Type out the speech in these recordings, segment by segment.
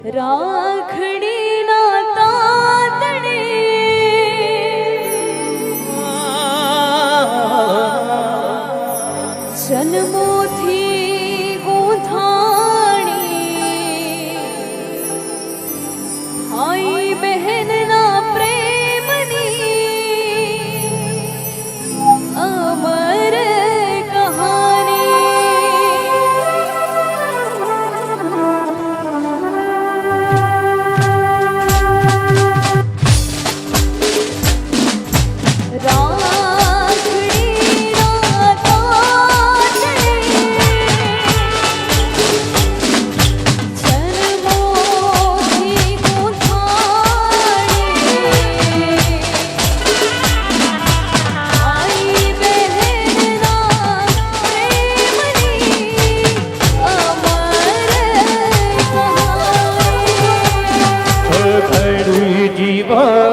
રાખડી ના તાતડે જન્મોથી ગોથાણી ભાઈ બહેનના પ્રેમની અમર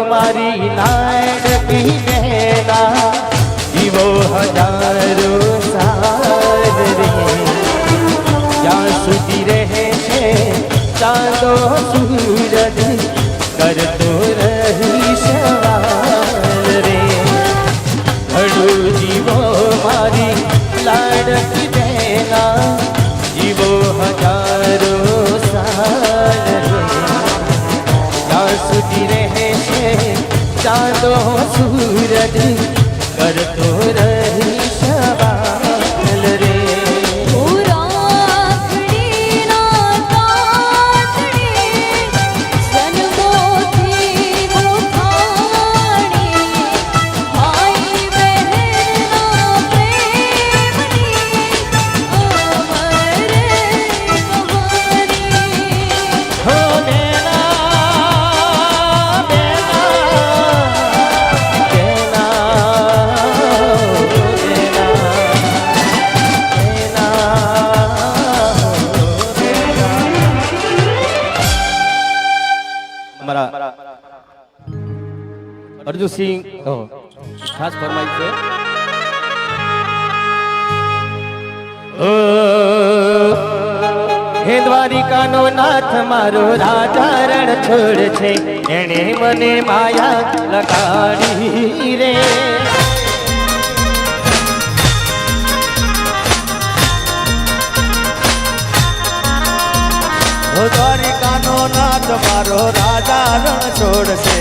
મારી લાડકી બહેના જીવો હજારો સાલ રે જ્યાં સુધી રહે છે ચાંદો સૂરજ કરતો રહી સવાલ રે ઘડું જીવો મારી લાડકી બહેના જીવો હજારો સાલ રે સુધી રહે છે ચાંદો સૂરજ કરતો રહી સવાલ રે અર્જુન સિંહ ખાસ ફરમાઈ છે હે દ્વારિકાનો નાથ મારો રાજા રણ છોડ છે એણે મને માયા લગાડી રે દ્વારિકાનો નાથ મારો રાજા રણ છોડશે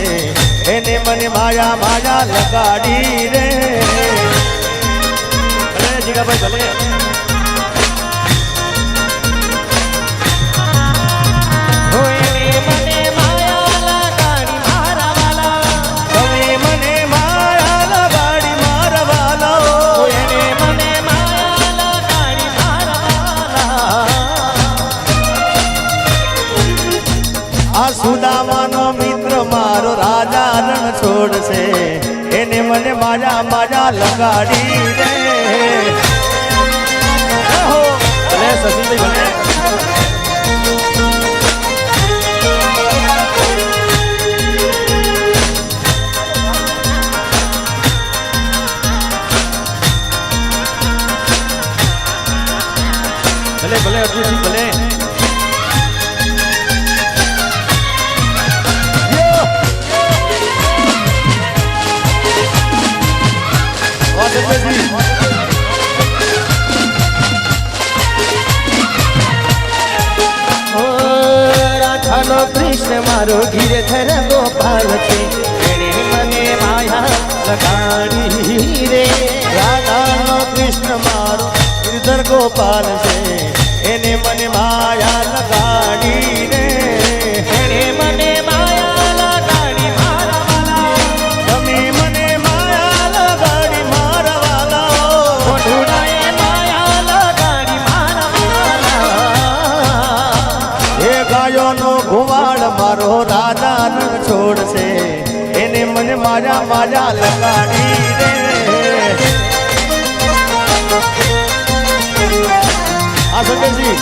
એને મને માયા માયા લગાડી રે ભલે જીગાભાઈ ભલે સુદામાનો મિત્ર મારો રાજા રણ છોડશે એને મને માયા માયા લગાડી રે ભલે સચિનભાઈ ભલે ભલે અર્જુનસિંહ ભલે રાધાનો કૃષ્ણ મારો ગિરધર ગોપાલ છે એને મને માયા લગાડી રે રાધાનો કૃષ્ણ મારો ગિરધર ગોપાલ છે એને મને માયા લગાડી રે એને મને માયા લગાડી મારા વાલા તમે મને માયા લગાડી મારા વાલા મોઢુડાએ માયા લગાડી મારા વાલા એ ગાયોનો ઘુવાડ મારો રાજા રણ છોડશે એને મને માયા માયા લગાડી રે આ સંજયજી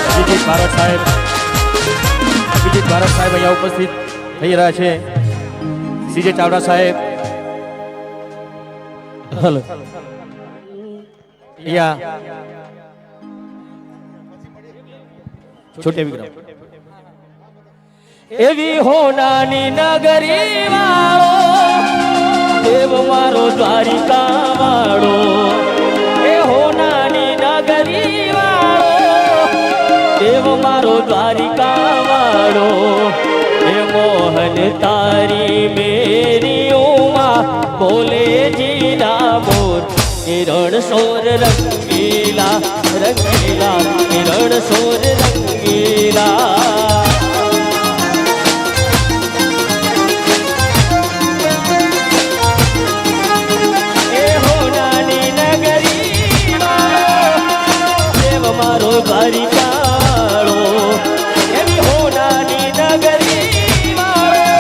અભિજીત ભારત સાહેબ અહીંયા ઉપસ્થિત થઈ રહ્યા છે સીજે ચાવડા સાહેબ હલો યા છોટે વિક્રમ એવી હોનાની નગરી વાળો દેવ મારો દ્વારિકા વાળો એ હોનાની નગરી વાળો દેવ મારો દ્વારિકા વાળો એ મોહન તારી મેરી ઉમા બોલે જીના મોર રણ સોર રંગીલા રંગીલા રણ સોર રંગીલા મારો દ્વારિકાળો એવી હોનાની નગરી વાળો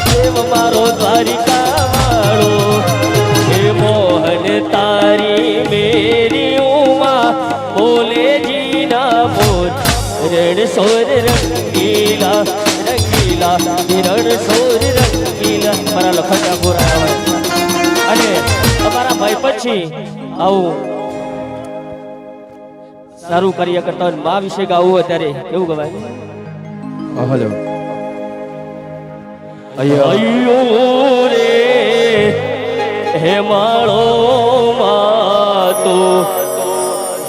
દેવ મારો દ્વારિકાવાળો હે મોહન તારી મેરી ઉમા બોલે જીના મોર રણ સોર રંગીલા રંગીલા રણ સોર રંગીલા મારા લખનના ગોરા અને તમારા ભાઈ પછી આવું સારું કાર્ય કરતા હોય મા વિશે ગાવું અત્યારે કેવું ગવાય હલો અయ్యో રે હે માળો માતો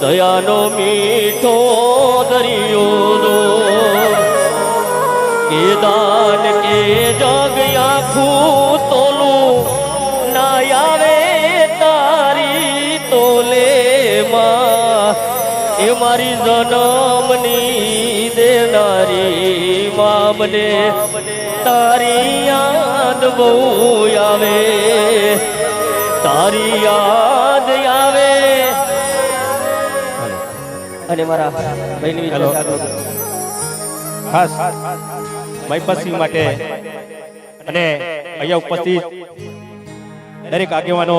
દયાનો મીઠો દરિયો દો કે દાન કે જગ આખું તોલું ના આવે તારી તોલે માં એ મારી જન્મની દેનારી મામને તારી યાદ બહુ આવે તારી યાદ આવે અને મારા ભાઈની ખાસ મહિપતસિંહ માટે અને અહીંયા ઉપસ્થિત દરેક આગેવાનો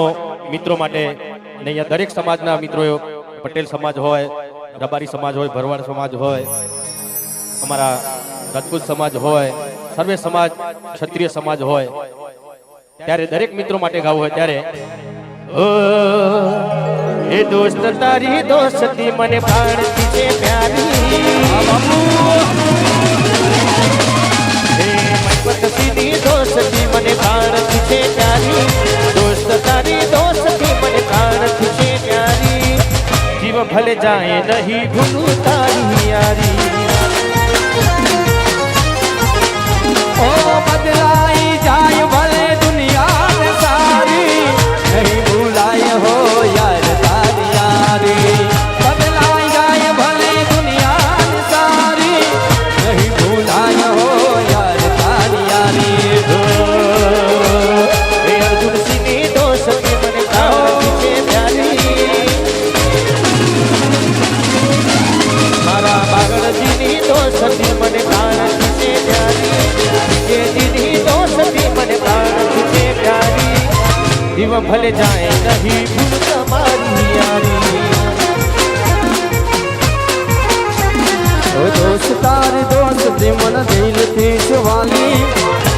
મિત્રો માટે અને અહીંયા દરેક સમાજના મિત્રો પટેલ સમાજ હોય રબારી સમાજ હોય ભરવાડ સમાજ હોય અમારા રાજપૂત સમાજ હોય સર્વે સમાજ ક્ષત્રિય સમાજ હોય ત્યારે દરેક મિત્રો માટે ગાવું હોય ત્યારે એ દોસ્ત તારી દોસ્તી મને ભાણતી છે પ્યારી હે મહિપતસિંહની દોસ્તી મને ભાણતી છે પ્યારી દોસ્ત તારી દોસ્તી મને ભાણતી છે પ્યારી જીવ ભલે જાય નહીં ભૂલું તારી યારી ઓ બદલાઈ જાય ભલે દુનિયા સારી નહીં ભૂલાય હો યાર તારી યારી બદલાઈ જાય ભલે દુનિયા સારી નહીં ભૂલાય હો યાર તારી યારી એ અર્જુન સિંહની દોસ્તી મને ભાવતી છે પ્યારી મારા બાગડજીની દોસ્તી મને ભાવતી છે પ્યારી જેજીની દોસ્તી મને ભાવતી છે પ્યારી જીવ ભલે જાય નહીં ભૂલ તમારી યારી ઓ દોસ્ત તારી દોસ્તી મન દિલથી સવાલી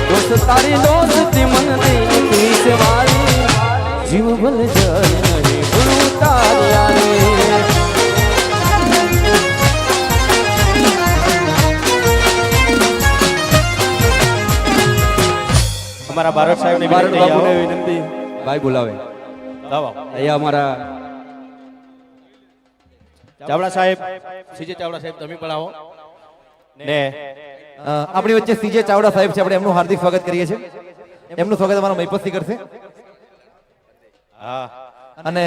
દોસ્ત તારી દોસ્તી મન દિલથી સવાલી જીવ ભલે જાય નહીં ભૂલું તારી યારી અમારા ભારત સાહેબને ભારત વિનંતી બાપુને વિનંતી ભાઈ બોલાવે આવો અહીંયા અમારા ચાવડા સાહેબ સીજે ચાવડા સાહેબ તમે પણ આવો ને આપણી વચ્ચે સીજે ચાવડા સાહેબ છે આપણે એમનું હાર્દિક સ્વાગત કરીએ છીએ એમનું સ્વાગત અમારા મહિપતસિંહ કરશે હા અને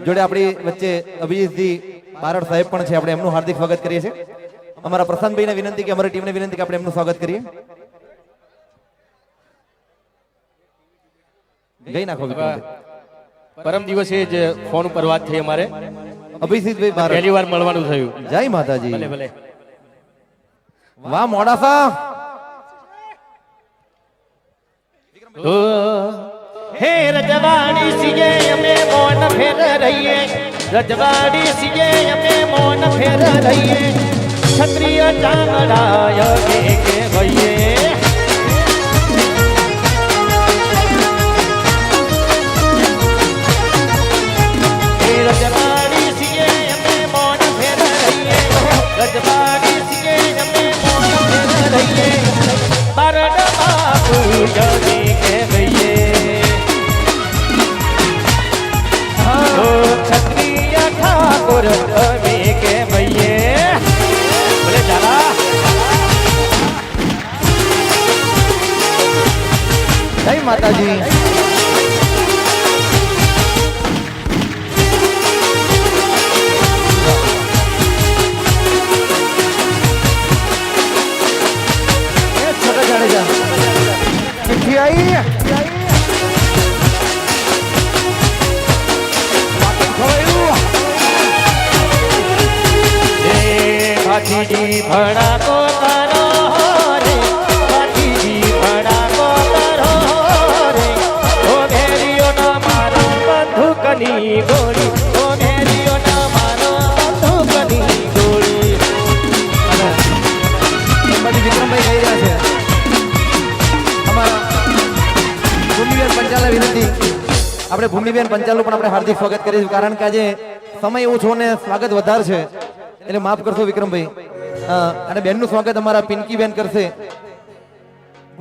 જોડે આપણી વચ્ચે અભિજીતજી બારડ સાહેબ પણ છે આપણે એમનું હાર્દિક સ્વાગત કરીએ છીએ અમારા પ્રશાંતભાઈને વિનંતી કે અમારી ટીમને વિનંતી કે આપણે એમનું સ્વાગત કરીએ ગઈ નાખો પરમ દિવસે જ ફોન ઉપર વાત થઈ અમારે અભિજીતભાઈ બારડ પહેલી વાર મળવાનું થયું જય માતાજી ભલે ભલે વાહ મોડાસા હે રજવાડી સીએ અમે મોન ફેર રહીએ રજવાડી સીએ અમે મોન ફેર રહીએ ક્ષત્રિય ચાંગડાય કે ભઈએ હે રજવાડી માતાજી. એ છોટા જાડેજા ચિઠ્ઠી આવી. ભાતીજી ભડાકો કરો રે, ભાતીજી ભડાકો કરો રે, ઓ ઘેરિયો ના મારો બંદૂકની ગોળી, ઓ ઘેરિયો ના મારો બંદૂકની ગોળી. અંબાજી વિક્રમભાઈ કહી રહ્યા છે અમારા ભૂમિબેન પંચાલને વિનંતી, આપણે ભૂમિબેન પંચાલનું પણ આપણે હાર્દિક સ્વાગત કરીશું, કારણ કે આજે સમય ઓછો ને સ્વાગત વધારે છે એટલે માફ કરશો વિક્રમભાઈ. અને બેનનું સ્વાગત અમારા પિંકીબેન કરશે,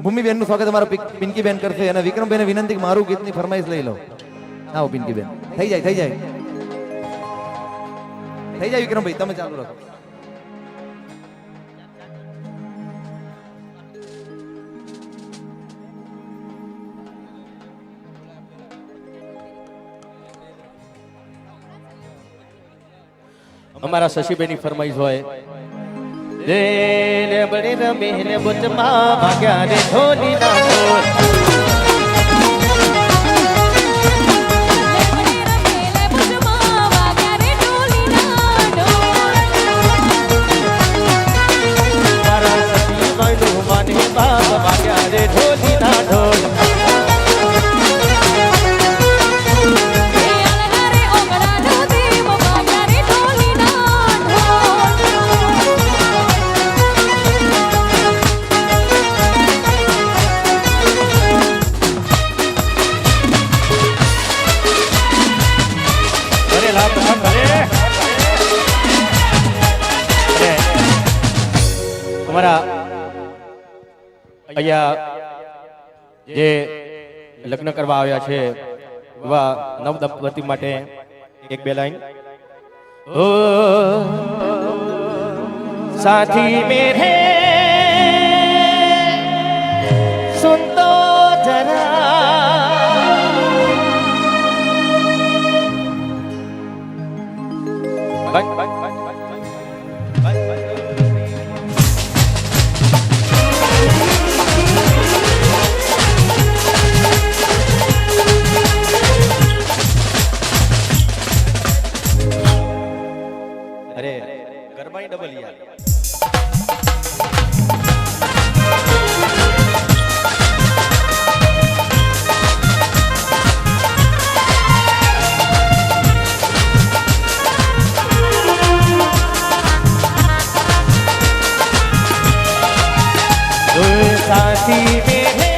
ભૂમિબેનનું સ્વાગત અમારા પિંકીબેન કરશે, અને વિક્રમભાઈને વિનંતી કે મારું ગીતની ફરમાઈશ લઈ લો. આવો પિંકીબેન. થઈ જાય થઈ જાય થઈ જાય વિક્રમભાઈ, તમે ચાલુ રાખો. અમારા શશીબેનની ફરમાઈશ હોય, રે લે બડે રમે ને બચમાં ભાગ્યા રે ઢોલી ના ઢોલ. મારા શશીબાઈનું માને બાપ ભાગ્યા રે ઢોલી ના ઢોલ. અમારા અહીંયા જે લગ્ન કરવા આવ્યા છે એવા નવ દંપતી માટે એક બે લાઈન. ઓ સાથી મેરે સુન તો જરા, અરે ગરબાઈ ડબલ યાર. साथी मेरे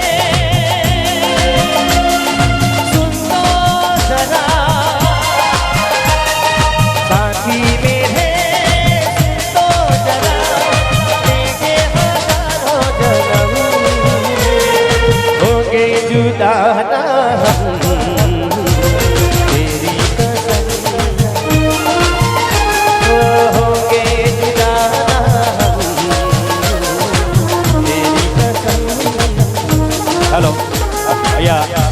सुन तो जरा, साथी मेरे सुन तो जरा, लेंगे हजारों जन्म, होंगे जुदा ना हम, तेरी कसम, होंगे जुदा ना हम, तेरी कसम. हेलो અહીંયા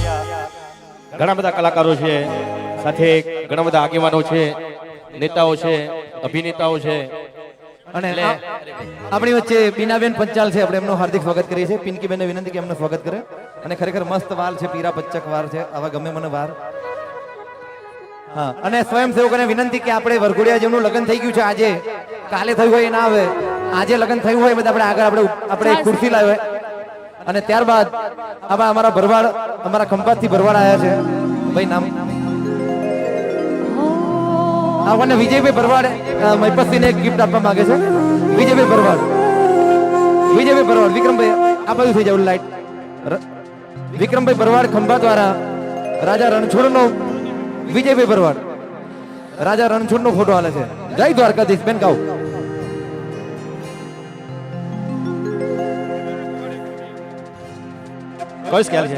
ઘણા બધા કલાકારો છે, સાથે ઘણા બધા આગેવાનો છે, નેતાઓ છે, અભિનેતાઓ છે, અને આપણી વચ્ચે બીનાબેન પંચાલ છે, આપણે એમનું હાર્દિક સ્વાગત કરીએ છીએ. પિંકીબેનને વિનંતી કે એમનું સ્વાગત કરે. અને ખરેખર મસ્ત વાલ છે, પીરા પચ્ચક વાર છે, આવા ગમે મને વાર. હા, અને સ્વયંસેવકોને વિનંતી કે આપણે વરઘોડિયા જેમનું લગ્ન થઈ ગયું છે આજે, કાલે થયું હોય એ ના આવે, આજે લગ્ન થયું હોય બધા આપણે આગળ આપણે ખુરશી લાવ્યો હોય. અને ત્યારબાદ આવા અમારા ભરવાડ, અમારા ખંભાતથી ભરવાડ આવ્યા છે ભાઈ, નામ આપણને વિજયભાઈ ભરવાડ મહિપતસિંહને એક ગિફ્ટ આપવા માંગે છે. વિજયભાઈ ભરવાડ, વિજયભાઈ ભરવાડ, વિક્રમભાઈ આ બધું થઈ જાય લાઈટ. વિક્રમભાઈ ભરવાડ ખંભાત વાળા રાજા રણછોડનો, વિજયભાઈ ભરવાડ રાજા રણછોડનો ફોટો આલે છે. જય દ્વારકાધીશ બેન ગાઓ. કોઈ સ્કેલ છે?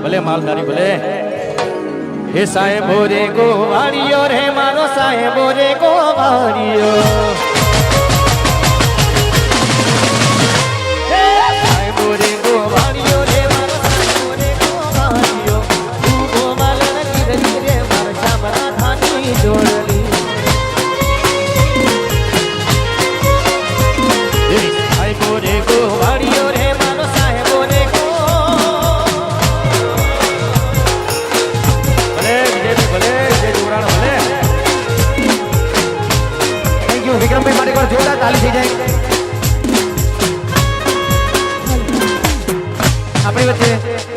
ભલે માલધારી ભલે હે સાહેબો રે ગોવાળિયો રે મારો સાહેબો રે ગોવાળિયો હે સાહેબો રે ગોવાળિયો રે મારો સાહેબો રે ગોવાળિયો તું ગોવાળન કિરલી રે મારા શામરા ધાની જોડલી હે સાહેબો રે ગોવાળિયો રે મારો સાહેબો રે વિક્રમભાઈ માટે કોઈ જોરદાર તાલી થઈ જાય આપણી વચ્ચે